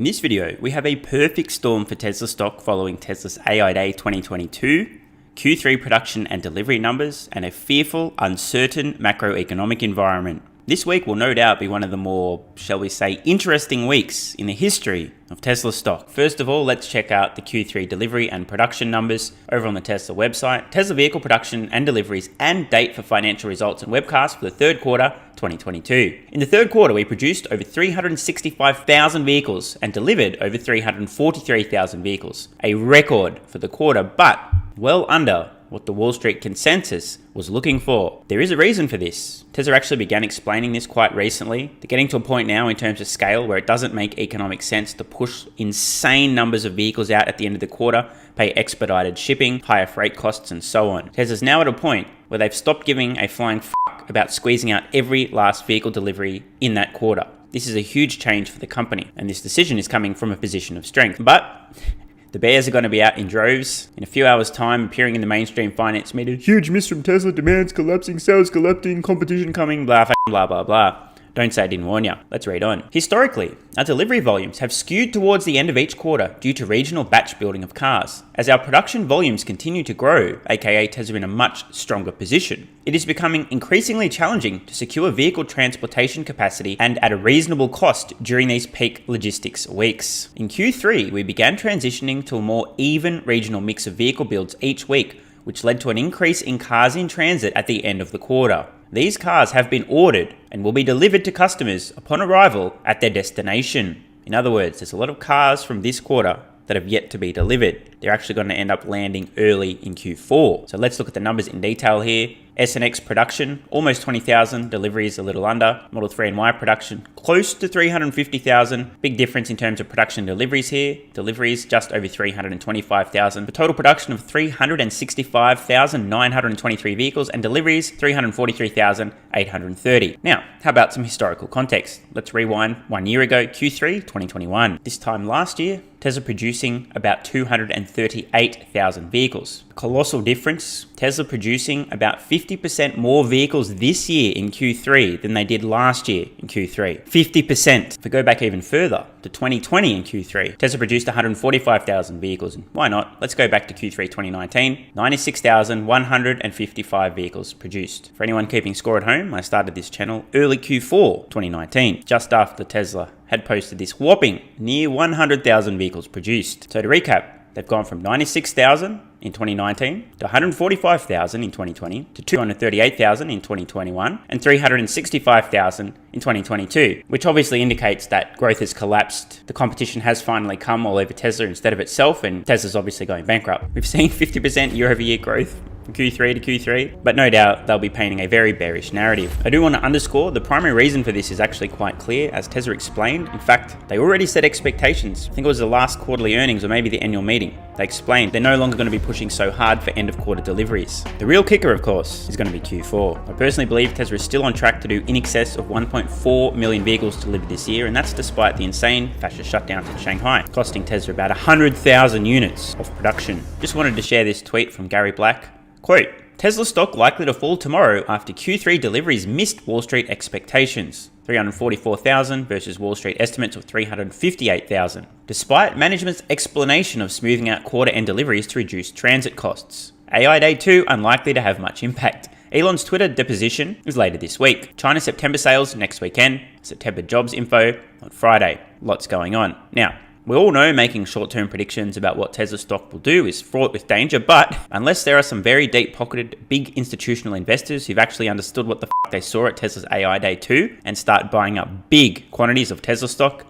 In this video, we have a perfect storm for Tesla stock following Tesla's AI Day 2022, Q3 production and delivery numbers, and a fearful, uncertain macroeconomic environment. This week will no doubt be one of the more, shall we say, interesting weeks in the history of Tesla stock. First of all, let's check out the Q3 delivery and production numbers over on the Tesla website, Tesla vehicle production and deliveries, and date for financial results and webcast for the third quarter 2022. In the third quarter, we produced over 365,000 vehicles and delivered over 343,000 vehicles, a record for the quarter, but well under what the Wall Street consensus was looking for. There is a reason for this. Tesla actually began explaining this quite recently. They're getting to a point now in terms of scale where it doesn't make economic sense to push insane numbers of vehicles out at the end of the quarter, pay expedited shipping, higher freight costs, and so on. Tesla's now at a point where they've stopped giving a flying fuck about squeezing out every last vehicle delivery in that quarter. This is a huge change for the company, and this decision is coming from a position of strength. But the bears are going to be out in droves in a few hours' time, appearing in the mainstream finance media. Huge miss from Tesla, demands collapsing, sales collapsing, competition coming, blah, blah, blah, blah. Don't say I didn't warn you. Let's read on. Historically, our delivery volumes have skewed towards the end of each quarter due to regional batch building of cars. As our production volumes continue to grow, aka Tesla in a much stronger position, it is becoming increasingly challenging to secure vehicle transportation capacity and at a reasonable cost during these peak logistics weeks. In Q3, we began transitioning to a more even regional mix of vehicle builds each week, which led to an increase in cars in transit at the end of the quarter. These cars have been ordered and will be delivered to customers upon arrival at their destination. In other words, there's a lot of cars from this quarter that have yet to be delivered. They're actually going to end up landing early in Q4. So let's look at the numbers in detail here. S and X production, almost 20,000, deliveries a little under. Model 3 and Y production, close to 350,000. Big difference in terms of production deliveries here. Deliveries just over 325,000. The total production of 365,923 vehicles and deliveries 343,830. Now, how about some historical context? Let's rewind 1 year ago, Q3 2021. This time last year, Tesla producing about 238,000 vehicles. A colossal difference. Tesla producing about 50% more vehicles this year in Q3 than they did last year in Q3. 50%. If we go back even further to 2020 in Q3, Tesla produced 145,000 vehicles. And why not? Let's go back to Q3 2019. 96,155 vehicles produced. For anyone keeping score at home, I started this channel early Q4 2019, just after Tesla had posted this whopping near 100,000 vehicles produced. So to recap, they've gone from 96,000 in 2019 to 145,000 in 2020 to 238,000 in 2021 and 365,000 in 2022, which obviously indicates that growth has collapsed. The competition has finally come all over Tesla instead of itself, and Tesla's obviously going bankrupt. We've seen 50% year-over-year growth from Q3 to Q3, but no doubt they'll be painting a very bearish narrative. I do want to underscore the primary reason for this is actually quite clear, as Tesla explained. In fact, they already set expectations. I think it was the last quarterly earnings or maybe the annual meeting. They explained they're no longer going to be pushing so hard for end of quarter deliveries. The real kicker, of course, is going to be Q4. I personally believe Tesla is still on track to do in excess of 1.4 million vehicles delivered this year, and that's despite the insane fascist shutdowns in Shanghai, costing Tesla about 100,000 units of production. Just wanted to share this tweet from Gary Black. Quote, Tesla stock likely to fall tomorrow after Q3 deliveries missed Wall Street expectations. 344,000 versus Wall Street estimates of 358,000, despite management's explanation of smoothing out quarter-end deliveries to reduce transit costs. AI Day 2 unlikely to have much impact. Elon's Twitter deposition is later this week. China September sales next weekend. September jobs info on Friday. Lots going on. Now, we all know making short-term predictions about what Tesla stock will do is fraught with danger, but unless there are some very deep-pocketed, big institutional investors who've actually understood what the f*** they saw at Tesla's AI Day 2 and start buying up big quantities of Tesla stock,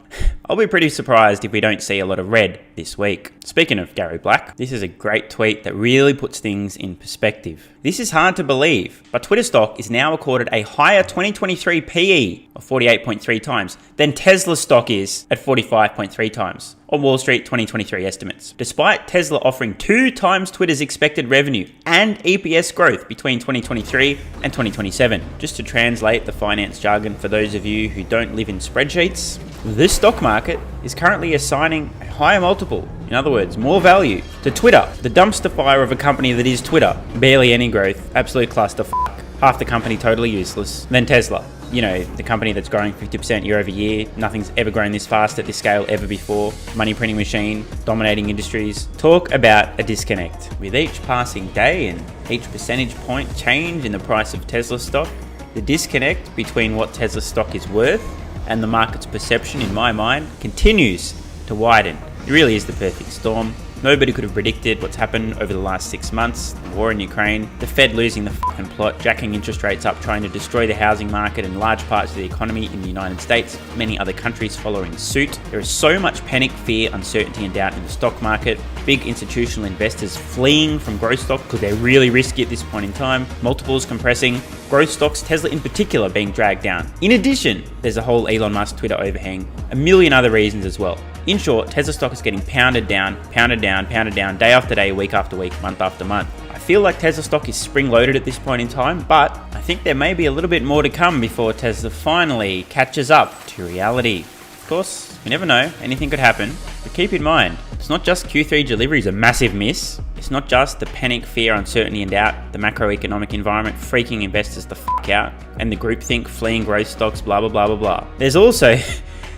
I'll be pretty surprised if we don't see a lot of red this week. Speaking of Gary Black, this is a great tweet that really puts things in perspective. This is hard to believe, but Twitter stock is now accorded a higher 2023 PE of 48.3 times than Tesla stock is at 45.3 times on Wall Street 2023 estimates, despite Tesla offering 2 times Twitter's expected revenue and EPS growth between 2023 and 2027. Just to translate the finance jargon for those of you who don't live in spreadsheets, this stock market is currently assigning a higher multiple, in other words, more value, to Twitter, the dumpster fire of a company that is Twitter. Barely any growth, absolute clusterfuck, half the company totally useless, than Tesla. You know, the company that's growing 50% year over year. Nothing's ever grown this fast at this scale ever before. Money printing machine, dominating industries. Talk about a disconnect. With each passing day and each percentage point change in the price of Tesla stock, the disconnect between what Tesla stock is worth and the market's perception, in my mind, continues to widen. It really is the perfect storm. Nobody could have predicted what's happened over the last 6 months. The war in Ukraine, the Fed losing the fucking plot, jacking interest rates up, trying to destroy the housing market and large parts of the economy in the United States, many other countries following suit. There is so much panic, fear, uncertainty and doubt in the stock market. Big institutional investors fleeing from growth stock because they're really risky at this point in time. Multiples compressing. Growth stocks, Tesla in particular, being dragged down. In addition, there's a whole Elon Musk Twitter overhang. A million other reasons as well. In short, Tesla stock is getting pounded down, day after day, week after week, month after month. I feel like Tesla stock is spring-loaded at this point in time, but I think there may be a little bit more to come before Tesla finally catches up to reality. Of course, you never know, anything could happen, but keep in mind, it's not just Q3 deliveries a massive miss. It's not just the panic, fear, uncertainty and doubt, the macroeconomic environment freaking investors the fuck out, and the groupthink fleeing growth stocks, blah, blah, blah, blah, blah. There's also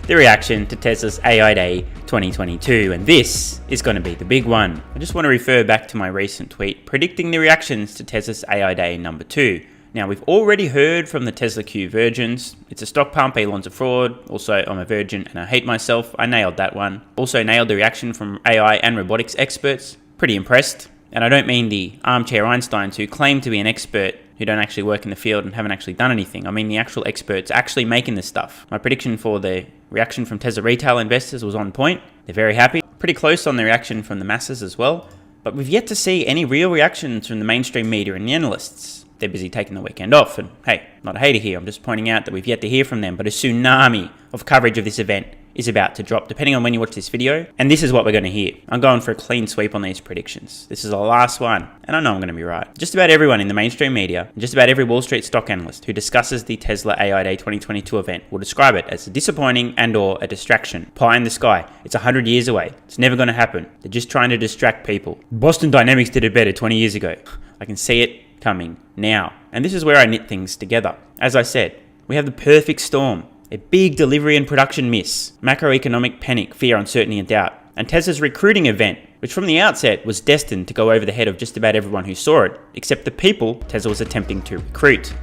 the reaction to Tesla's AI Day 2022, and this is going to be the big one. I just want to refer back to my recent tweet predicting the reactions to Tesla's AI Day number 2. Now, we've already heard from the Tesla Q virgins. It's a stock pump, Elon's a fraud. Also, I'm a virgin and I hate myself. I nailed that one. Also nailed the reaction from AI and robotics experts. Pretty impressed. And I don't mean the armchair Einsteins who claim to be an expert who don't actually work in the field and haven't actually done anything. I mean the actual experts actually making this stuff. My prediction for the reaction from Tesla retail investors was on point. They're very happy. Pretty close on the reaction from the masses as well. But we've yet to see any real reactions from the mainstream media and the analysts. They're busy taking the weekend off. And hey, not a hater here. I'm just pointing out that we've yet to hear from them. But a tsunami of coverage of this event is about to drop, depending on when you watch this video. And this is what we're going to hear. I'm going for a clean sweep on these predictions. This is the last one, and I know I'm going to be right. Just about everyone in the mainstream media, and just about every Wall Street stock analyst who discusses the Tesla AI Day 2022 event will describe it as a disappointing and or a distraction. Pie in the sky. It's 100 years away. It's never going to happen. They're just trying to distract people. Boston Dynamics did it better 20 years ago. I can see it coming now. And this is where I knit things together. As I said, we have the perfect storm. A big delivery and production miss, macroeconomic panic, fear, uncertainty and doubt, and Tesla's recruiting event, which from the outset was destined to go over the head of just about everyone who saw it, except the people Tesla was attempting to recruit.